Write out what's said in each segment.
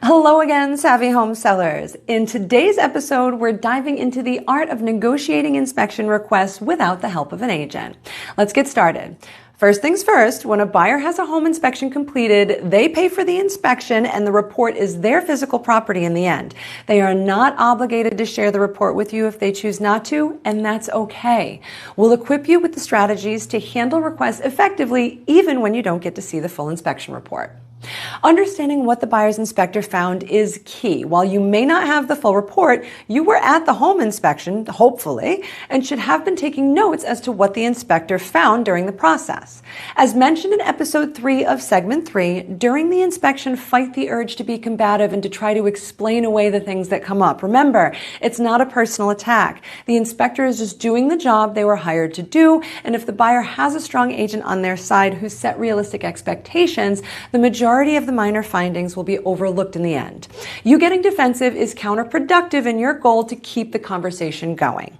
Hello again, savvy home sellers. In today's episode, we're diving into the art of negotiating inspection requests without the help of an agent. Let's get started. First things first, when a buyer has a home inspection completed, they pay for the inspection and the report is their physical property in the end. They are not obligated to share the report with you if they choose not to, and that's okay. We'll equip you with the strategies to handle requests effectively even when you don't get to see the full inspection report. Understanding what the buyer's inspector found is key. While you may not have the full report, you were at the home inspection, hopefully, and should have been taking notes as to what the inspector found during the process. As mentioned in episode 3 of segment 3, during the inspection, fight the urge to be combative and to try to explain away the things that come up. Remember, it's not a personal attack. The inspector is just doing the job they were hired to do, and if the buyer has a strong agent on their side who set realistic expectations, the majority of the minor findings will be overlooked in the end. You getting defensive is counterproductive in your goal to keep the conversation going.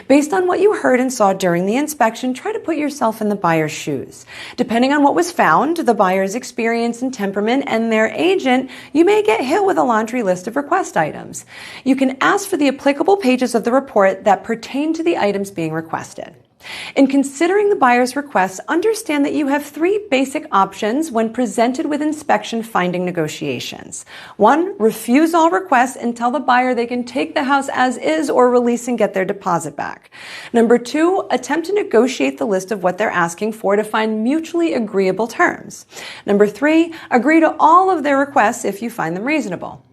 Based on what you heard and saw during the inspection, try to put yourself in the buyer's shoes. Depending on what was found, the buyer's experience and temperament, and their agent, you may get hit with a laundry list of request items. You can ask for the applicable pages of the report that pertain to the items being requested. In considering the buyer's requests, understand that you have 3 basic options when presented with inspection finding negotiations. 1, refuse all requests and tell the buyer they can take the house as is or release and get their deposit back. Number 2, attempt to negotiate the list of what they're asking for to find mutually agreeable terms. Number 3, agree to all of their requests if you find them reasonable.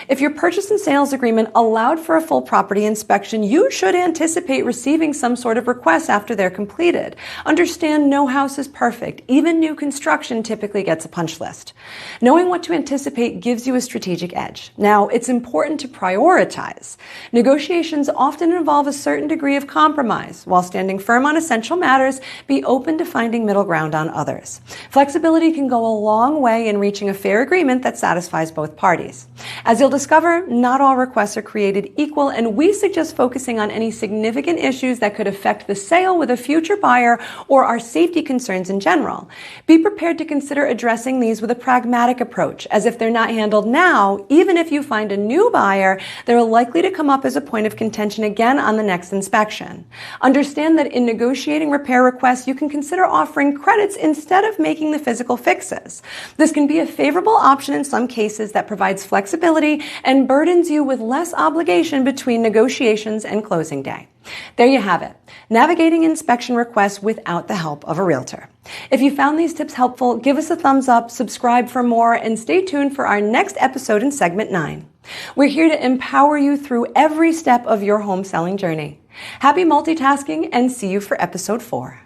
If your purchase and sales agreement allowed for a full property inspection, you should anticipate receiving some sort of request after they're completed. Understand no house is perfect. Even new construction typically gets a punch list. Knowing what to anticipate gives you a strategic edge. Now, it's important to prioritize. Negotiations often involve a certain degree of compromise. While standing firm on essential matters, be open to finding middle ground on others. Flexibility can go a long way in reaching a fair agreement that satisfies both parties. As you'll discover, not all requests are created equal, and we suggest focusing on any significant issues that could affect the sale with a future buyer or our safety concerns in general. Be prepared to consider addressing these with a pragmatic approach, as if they're not handled now, even if you find a new buyer, they're likely to come up as a point of contention again on the next inspection. Understand that in negotiating repair requests, you can consider offering credits instead of making the physical fixes. This can be a favorable option in some cases that provides flexibility and burdens you with less obligation between negotiations and closing day. There you have it. Navigating inspection requests without the help of a realtor. If you found these tips helpful, give us a thumbs up, subscribe for more, and stay tuned for our next episode in segment 9. We're here to empower you through every step of your home selling journey. Happy multitasking and see you for episode 4.